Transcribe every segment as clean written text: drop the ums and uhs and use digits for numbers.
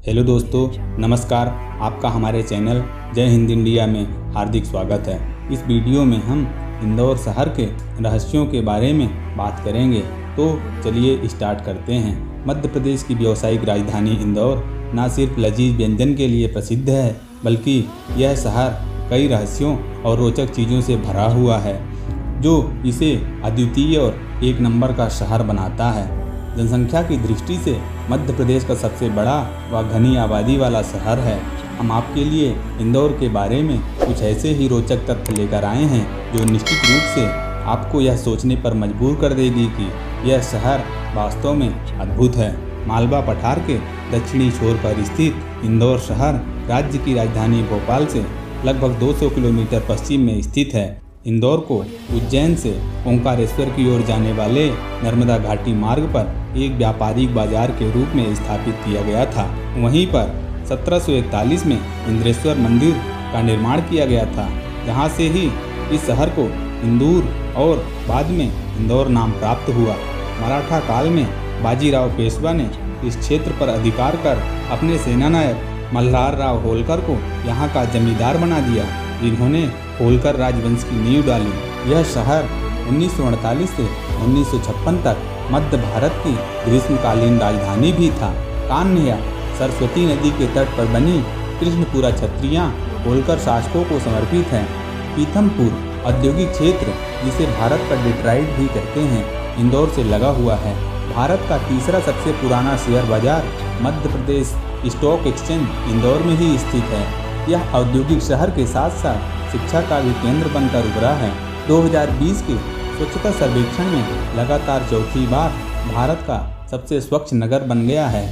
Hello दोस्तों, नमस्कार। आपका हमारे चैनल जय हिंद इंडिया में हार्दिक स्वागत है। इस वीडियो में हम इंदौर शहर के रहस्यों के बारे में बात करेंगे। तो चलिए स्टार्ट करते हैं। मध्य प्रदेश की व्यावसायिक राजधानी इंदौर न सिर्फ लजीज व्यंजन के लिए प्रसिद्ध है, बल्कि यह शहर कई रहस्यों और रोचक चीज़ों से भरा हुआ है, जो इसे अद्वितीय और एक नंबर का शहर बनाता है। जनसंख्या की दृष्टि से मध्य प्रदेश का सबसे बड़ा व घनी आबादी वाला शहर है। हम आपके लिए इंदौर के बारे में कुछ ऐसे ही रोचक तथ्य लेकर आए हैं जो निश्चित रूप से आपको यह सोचने पर मजबूर कर देगी कि यह शहर वास्तव में अद्भुत है। मालवा पठार के दक्षिणी छोर पर स्थित इंदौर शहर राज्य की राजधानी भोपाल से लगभग 200 किलोमीटर पश्चिम में स्थित है। इंदौर को उज्जैन से ओंकारेश्वर की ओर जाने वाले नर्मदा घाटी मार्ग पर एक व्यापारिक बाजार के रूप में स्थापित किया गया था। वहीं पर 1741 में इंद्रेश्वर मंदिर का निर्माण किया गया था, जहां से ही इस शहर को इंदूर और बाद में इंदौर नाम प्राप्त हुआ। मराठा काल में बाजीराव पेशवा ने इस क्षेत्र पर अधिकार कर अपने सेनानायक मल्हार राव होलकर को यहाँ का जमींदार बना दिया, जिन्होंने होलकर राजवंश की नींव डाली। यह शहर 1948 से 1956 तक मध्य भारत की ग्रीष्मकालीन राजधानी भी था। कान्ह सरस्वती नदी के तट पर बनी कृष्णपुरा छत्रियाँ होलकर शासकों को समर्पित हैं। पीथमपुर औद्योगिक क्षेत्र, जिसे भारत का डेट्राइट भी कहते हैं, इंदौर से लगा हुआ है। भारत का तीसरा सबसे पुराना शेयर बाजार मध्य प्रदेश स्टॉक एक्सचेंज इंदौर में ही स्थित है। यह औद्योगिक शहर के साथ साथ शिक्षा का भी केंद्र बनकर उभरा है। 2020 के स्वच्छता सर्वेक्षण में लगातार चौथी बार भारत का सबसे स्वच्छ नगर बन गया है।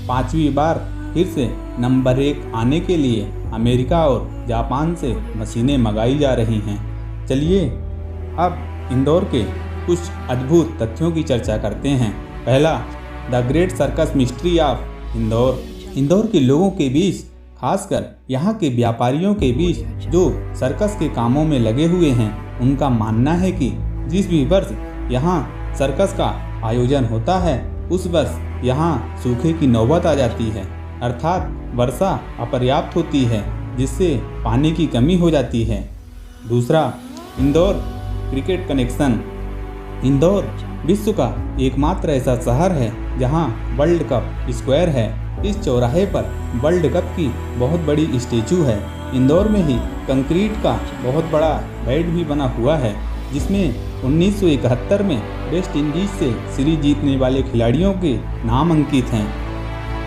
5वीं बार फिर से नंबर 1 आने के लिए अमेरिका और जापान से मशीनें मंगाई जा रही हैं। चलिए अब इंदौर के कुछ अद्भुत तथ्यों की चर्चा करते हैं। पहला, the great circus mystery of Indore. Indore के लोगों के बीच, खासकर यहाँ के व्यापारियों के बीच जो सर्कस के कामों में लगे हुए हैं, उनका मानना है कि जिस भी वर्ष यहाँ सर्कस का आयोजन होता है, उस वर्ष यहाँ सूखे की नौबत आ जाती है, अर्थात वर्षा अपर्याप्त होती है, जिससे पानी की कमी हो जाती है। दूसरा, इंदौर क्रिकेट कनेक्शन। इंदौर विश्व का एकमात्र ऐसा शहर है जहाँ वर्ल्ड कप स्क्वायर है। इस चौराहे पर वर्ल्ड कप की बहुत बड़ी स्टैचू है। इंदौर में ही कंक्रीट का बहुत बड़ा बैट भी बना हुआ है, जिसमें 1971 में वेस्ट इंडीज से सीरीज जीतने वाले खिलाड़ियों के नाम अंकित हैं।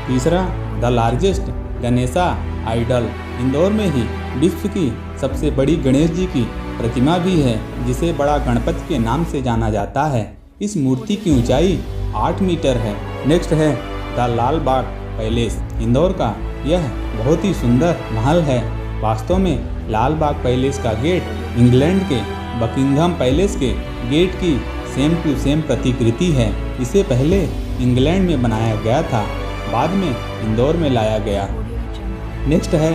तीसरा, the largest Ganesha idol. Indore में ही विश्व की सबसे बड़ी गणेश जी की प्रतिमा भी है, जिसे बड़ा गणपति के नाम से जाना जाता है। इस मूर्ति की ऊंचाई 8 मीटर है। नेक्स्ट है the Lal Bagh palace. Indore का यह बहुत ही सुंदर महल है। वास्तव में लाल बाग पैलेस का गेट इंग्लैंड के बकिंघम पैलेस के गेट की सेम टू सेम प्रतिकृति है। इसे पहले इंग्लैंड में बनाया गया था, बाद में इंदौर में लाया गया। नेक्स्ट है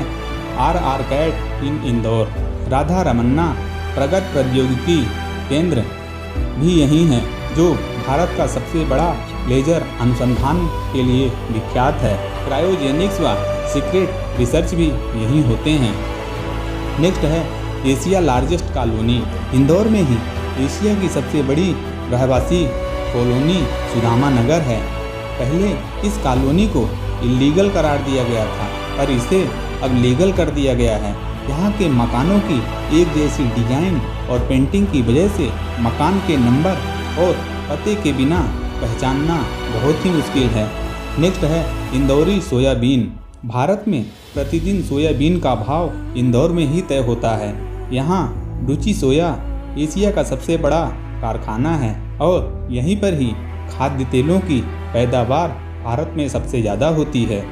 RR कैट इन इंदौर। राधा रमन्ना प्रगत प्रौद्योगिकी केंद्र भी यही है, जो भारत का सबसे बड़ा लेजर अनुसंधान के लिए विख्यात है। क्रायोजेनिक्स व सीक्रेट रिसर्च भी यही होते हैं। नेक्स्ट है एशिया लार्जेस्ट कॉलोनी। इंदौर में ही एशिया की सबसे बड़ी रहवासी कॉलोनी सुदामा नगर है। पहले इस कॉलोनी को इलीगल करार दिया गया था, पर इसे अब लीगल कर दिया गया है। यहाँ के मकानों की एक जैसी डिजाइन और पेंटिंग की वजह से मकान के नंबर और पते के बिना पहचानना बहुत ही मुश्किल है। नेक्स्ट है इंदौरी सोयाबीन। भारत में प्रतिदिन सोयाबीन का भाव इंदौर में ही तय होता है। यहाँ रुचि सोया एशिया का सबसे बड़ा कारखाना है और यहीं पर ही खाद्य तेलों की पैदावार भारत में सबसे ज़्यादा होती है।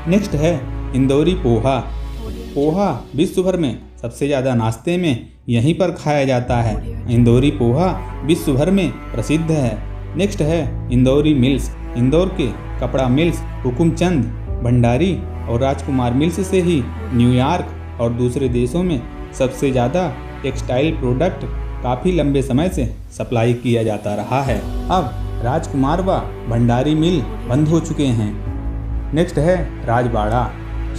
नेक्स्ट है इंदौरी पोहा। पोहा विश्व भर में सबसे ज़्यादा नाश्ते में यहीं पर खाया जाता है। इंदौरी पोहा विश्व भर में प्रसिद्ध है। नेक्स्ट है इंदौरी मिल्स। इंदौर के कपड़ा मिल्स हुकुमचंद भंडारी और राजकुमार मिल्स से ही न्यूयॉर्क और दूसरे देशों में सबसे ज़्यादा टेक्सटाइल प्रोडक्ट काफ़ी लंबे समय से सप्लाई किया जाता रहा है। अब राजकुमार व भंडारी मिल बंद हो चुके हैं। नेक्स्ट है राजबाड़ा।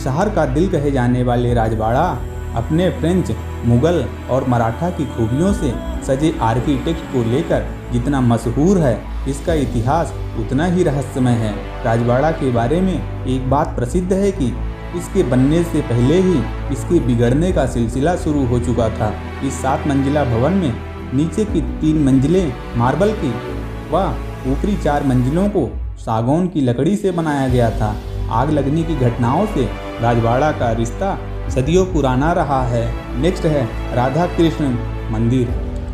शहर का दिल कहे जाने वाले राजबाड़ा अपने फ्रेंच, मुगल और मराठा की खूबियों से सजे आर्किटेक्ट को लेकर जितना मशहूर है, इसका इतिहास उतना ही रहस्यमय है। राजबाड़ा के बारे में एक बात प्रसिद्ध है कि इसके बनने से पहले ही इसके बिगड़ने का सिलसिला शुरू हो चुका था। इस 7 मंजिला भवन में नीचे की 3 मंजिलें मार्बल की व ऊपरी 4 मंजिलों को सागौन की लकड़ी से बनाया गया था। आग लगने की घटनाओं से राजबाड़ा का रिश्ता सदियों पुराना रहा है। नेक्स्ट है राधा कृष्ण मंदिर।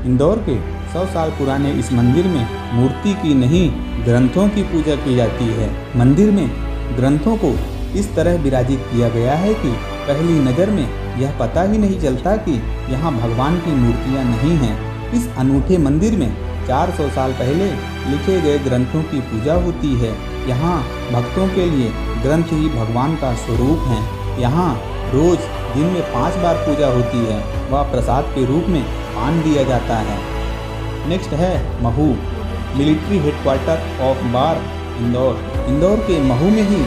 इंदौर के 100 साल पुराने इस मंदिर में मूर्ति की नहीं, ग्रंथों की पूजा की जाती है। मंदिर में ग्रंथों को इस तरह विराजित किया गया है कि पहली नज़र में यह पता ही नहीं चलता कि यहाँ भगवान की मूर्तियाँ नहीं हैं। इस अनूठे मंदिर में 400 साल पहले लिखे गए ग्रंथों की पूजा होती है। यहाँ भक्तों के लिए ग्रंथ ही भगवान का स्वरूप हैं। यहाँ रोज दिन में 5 बार पूजा होती है व प्रसाद के रूप में पान दिया जाता है। नेक्स्ट है महू, मिलिट्री हेडक्वार्टर ऑफ बार इंदौर। इंदौर के महू में ही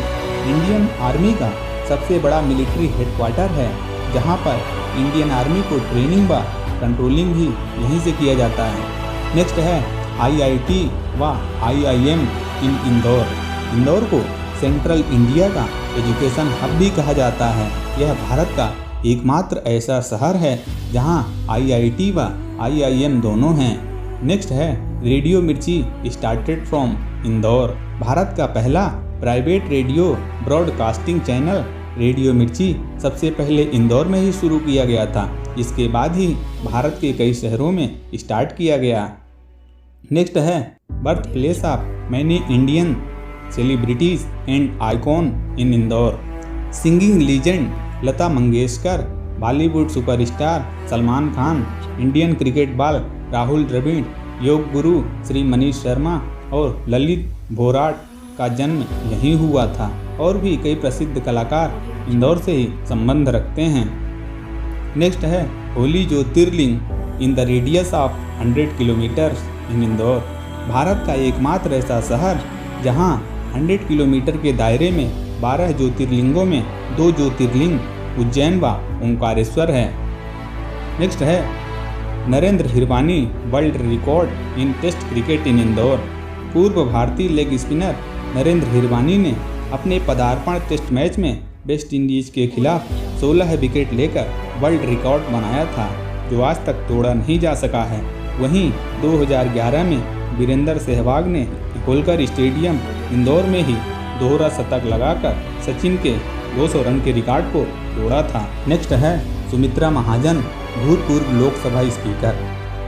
इंडियन आर्मी का सबसे बड़ा मिलिट्री हेडक्वार्टर है, जहाँ पर इंडियन आर्मी को ट्रेनिंग व कंट्रोलिंग भी यहीं से किया जाता है। नेक्स्ट है IIT व IIM इन इंदौर। इंदौर को सेंट्रल इंडिया का एजुकेशन हब भी कहा जाता है। यह भारत का एकमात्र ऐसा शहर है जहां IIT व IIM दोनों हैं। नेक्स्ट है रेडियो मिर्ची स्टार्टेड फ्रॉम इंदौर। भारत का पहला private radio broadcasting channel radio मिर्ची सबसे पहले इंदौर में ही शुरू किया गया था। इसके बाद ही भारत के कई शहरों में स्टार्ट किया गया। नेक्स्ट है birth place of many Indian celebrities and icon in Indore. Singing legend Lata Mangeshkar, Bollywood superstar Salman Khan, Indian cricket wall Rahul Dravid, yoga guru Shri Manish Sharma और ललित बोराट का जन्म यहीं हुआ था। और भी कई प्रसिद्ध कलाकार इंदौर से ही संबंध रखते हैं। नेक्स्ट है holy Jyotirlinga in the radius of 100 kilometres in Indore. Bharat का एकमात्र ऐसा शहर जहां 100 किलोमीटर के दायरे में 12 ज्योतिर्लिंगों में 2 ज्योतिर्लिंग उज्जैन व ओंकारेश्वर है। नेक्स्ट है Narendra Hirwani world record in test cricket in Indore. पूर्व भारतीय लेग स्पिनर नरेंद्र हिरवानी ने अपने पदार्पण टेस्ट मैच में वेस्ट इंडीज के खिलाफ 16 विकेट लेकर वर्ल्ड रिकॉर्ड बनाया था, जो आज तक तोड़ा नहीं जा सका है। वहीं 2011 में वीरेंद्र सहवाग ने होलकर स्टेडियम इंदौर में ही दोहरा शतक लगाकर सचिन के 200 रन के रिकॉर्ड को तोड़ा था। नेक्स्ट है सुमित्रा महाजन, भूतपूर्व लोकसभा स्पीकर।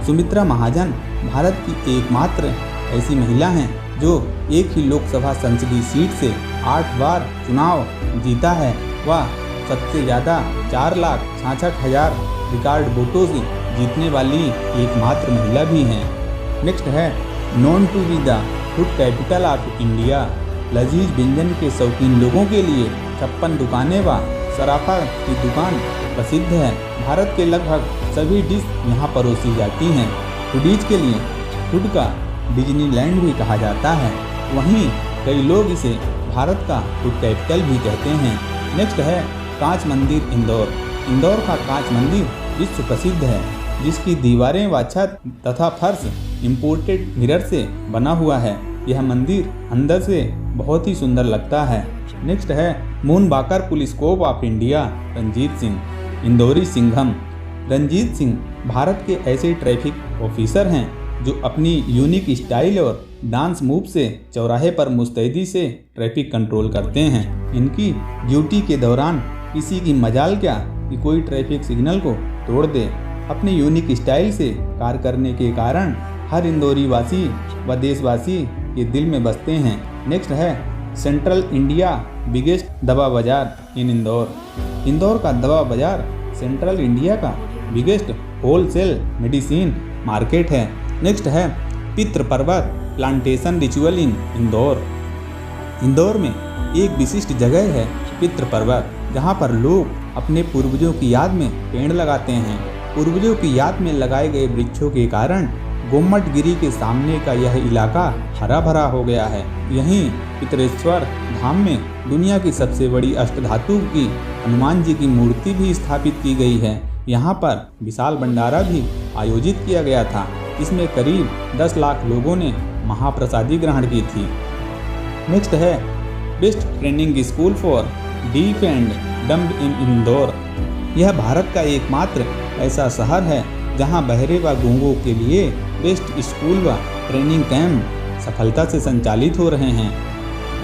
सुमित्रा महाजन भारत की एकमात्र ऐसी महिला हैं जो एक ही लोकसभा संसदीय सीट से 8 बार चुनाव जीता है। वह सबसे ज़्यादा 4,66,000 रिकॉर्ड वोटों से जीतने वाली एकमात्र महिला भी हैं। नेक्स्ट है known to be the food capital of India. लजीज व्यंजन के शौकीन लोगों के लिए 56 दुकानें व सराफा की दुकान प्रसिद्ध है। भारत के लगभग सभी डिश यहाँ परोसी जाती हैं। फूडीज के लिए फूड का डिज्नीलैंड भी कहा जाता है। वहीं कई लोग इसे भारत का फूड कैपिटल भी कहते हैं। नेक्स्ट है कांच मंदिर इंदौर। इंदौर का कांच मंदिर विश्व प्रसिद्ध है, जिसकी दीवारें व छत तथा फर्श इम्पोर्टेड मिरर से बना हुआ है। यह मंदिर अंदर से बहुत ही सुंदर लगता है। नेक्स्ट है moonwalker police cop of India Ranjeet Singh, Indori Singham. Ranjeet Singh Bharat के ऐसे ट्रैफिक ऑफिसर हैं जो अपनी यूनिक स्टाइल और डांस मूव से चौराहे पर मुस्तैदी से ट्रैफिक कंट्रोल करते हैं। इनकी ड्यूटी के दौरान किसी की मजाल क्या कि कोई ट्रैफिक सिग्नल को तोड़ दे। अपनी यूनिक स्टाइल से कार्य करने के कारण हर इंदौरी वासी व देशवासी के दिल में बसते हैं। नेक्स्ट है सेंट्रल इंडिया बिगेस्ट दवा बाजार इन इंदौर। इंदौर का दवा बाजार सेंट्रल इंडिया का बिगेस्ट होलसेल मेडिसिन मार्केट है। नेक्स्ट है पितृ पर्वत प्लांटेशन रिचुअल इन इंदौर। इंदौर में एक विशिष्ट जगह है पितृ पर्वत, जहाँ पर लोग अपने पूर्वजों की याद में पेड़ लगाते हैं। पूर्वजों की याद में लगाए गए वृक्षों के कारण गोम्मट गिरी के सामने का यह इलाका हरा भरा हो गया है। यहीं पितरेश्वर धाम में दुनिया की सबसे बड़ी अष्टधातु की हनुमान जी की मूर्ति भी स्थापित की गई है। यहाँ पर विशाल भंडारा भी आयोजित किया गया था। इसमें करीब 10 लाख लोगों ने महाप्रसादी ग्रहण की थी। नेक्स्ट है best training school for deaf and dumb in Indore. यह भारत का एकमात्र ऐसा शहर है जहां बहरे व गूंगों के लिए बेस्ट स्कूल व ट्रेनिंग कैंप सफलता से संचालित हो रहे हैं।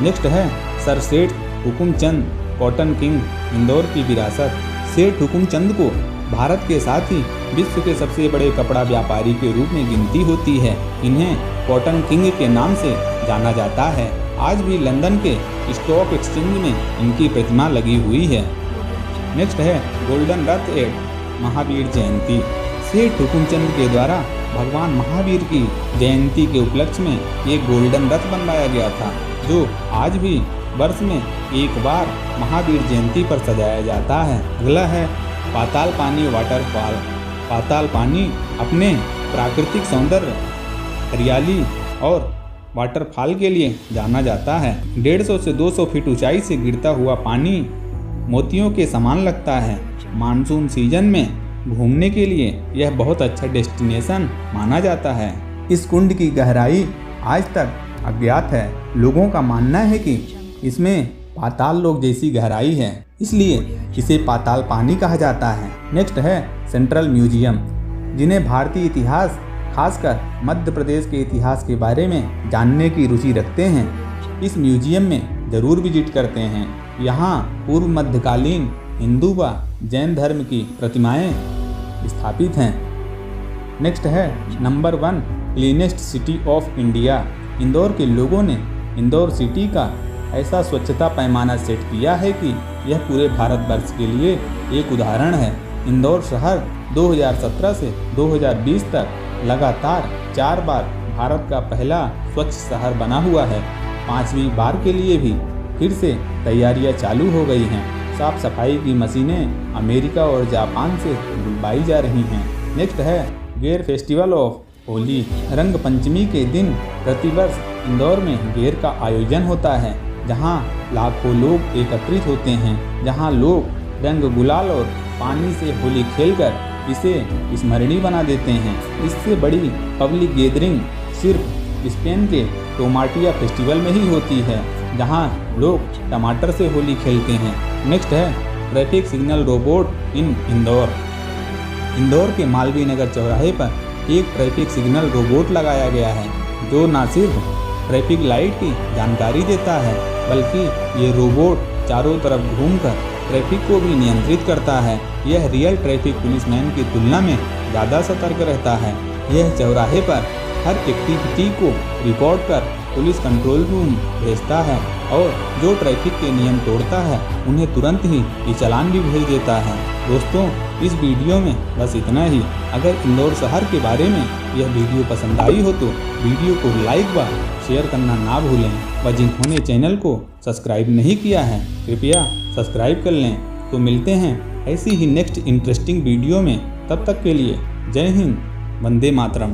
नेक्स्ट है सर सेठ हुकुमचंद कॉटन किंग, इंदौर की विरासत। सेठ हुकुमचंद को भारत के साथ ही विश्व के सबसे बड़े कपड़ा व्यापारी के रूप में गिनती होती है। इन्हें कॉटन किंग के नाम से जाना जाता है। आज भी लंदन के स्टॉक एक्सचेंज में इनकी प्रतिमा लगी हुई है। नेक्स्ट है गोल्डन रथ एट महावीर जयंती। सेठ हुकुमचंद के द्वारा भगवान महावीर की जयंती के उपलक्ष्य में एक गोल्डन रथ बनवाया गया था, जो आज भी वर्ष में एक बार महावीर जयंती पर सजाया जाता है। अगला है पाताल पानी वाटरफॉल। पाताल पानी अपने प्राकृतिक सौंदर्य, हरियाली और वाटरफॉल के लिए जाना जाता है। 150 से 200 फीट ऊंचाई से गिरता हुआ पानी मोतियों के समान लगता है। मानसून सीजन में घूमने के लिए यह बहुत अच्छा डेस्टिनेशन माना जाता है। इस कुंड की गहराई आज तक अज्ञात है। लोगों का मानना है कि इसमें पाताल लोक जैसी गहराई है, इसलिए इसे पाताल पानी कहा जाता है। नेक्स्ट है सेंट्रल म्यूजियम। जिन्हें भारतीय इतिहास, खासकर मध्य प्रदेश के इतिहास के बारे में जानने की रुचि रखते हैं, इस म्यूजियम में जरूर विजिट करते हैं। यहाँ पूर्व मध्यकालीन हिंदू व जैन धर्म की प्रतिमाएं स्थापित हैं। नेक्स्ट है number 1 cleanest city of India. Indore के लोगों ने इंदौर सिटी का ऐसा स्वच्छता पैमाना सेट किया है कि यह पूरे भारतवर्ष के लिए एक उदाहरण है। इंदौर शहर 2017 से 2020 तक लगातार 4 बार भारत का पहला स्वच्छ शहर बना हुआ है। 5वीं बार के लिए भी फिर से तैयारियां चालू हो गई हैं। साफ सफाई की मशीनें अमेरिका और जापान से बुलवाई जा रही हैं। नेक्स्ट है गेर फेस्टिवल ऑफ होली। रंग पंचमी के दिन प्रतिवर्ष इंदौर में गेर का आयोजन होता है, जहां लाखों लोग एकत्रित होते हैं, जहां लोग रंग गुलाल और पानी से होली खेलकर इसे स्मरणीय बना देते हैं। इससे बड़ी पब्लिक गैदरिंग सिर्फ स्पेन के टोमाटिया फेस्टिवल में ही होती है, जहां लोग टमाटर से होली खेलते हैं। नेक्स्ट है traffic signal robot in Indore. Indore के मालवीय नगर चौराहे पर एक ट्रैफिक सिग्नल रोबोट लगाया गया है, जो न सिर्फ ट्रैफिक लाइट की जानकारी देता है, बल्कि ये रोबोट चारों तरफ घूमकर ट्रैफिक को भी नियंत्रित करता है। यह रियल ट्रैफिक पुलिसमैन की तुलना में ज़्यादा सतर्क रहता है। यह चौराहे पर हर एक्टिविटी को रिकॉर्ड कर पुलिस कंट्रोल रूम भेजता है, और जो ट्रैफिक के नियम तोड़ता है उन्हें तुरंत ही चालान भी भेज देता है। दोस्तों, इस वीडियो में बस इतना ही। अगर इंदौर शहर के बारे में यह वीडियो पसंद आई हो तो वीडियो को लाइक व शेयर करना ना भूलें, व जिन्होंने चैनल को सब्सक्राइब नहीं किया है कृपया सब्सक्राइब कर लें। तो मिलते हैं ऐसी ही नेक्स्ट इंटरेस्टिंग वीडियो में। तब तक के लिए जय हिंद, वंदे मातरम।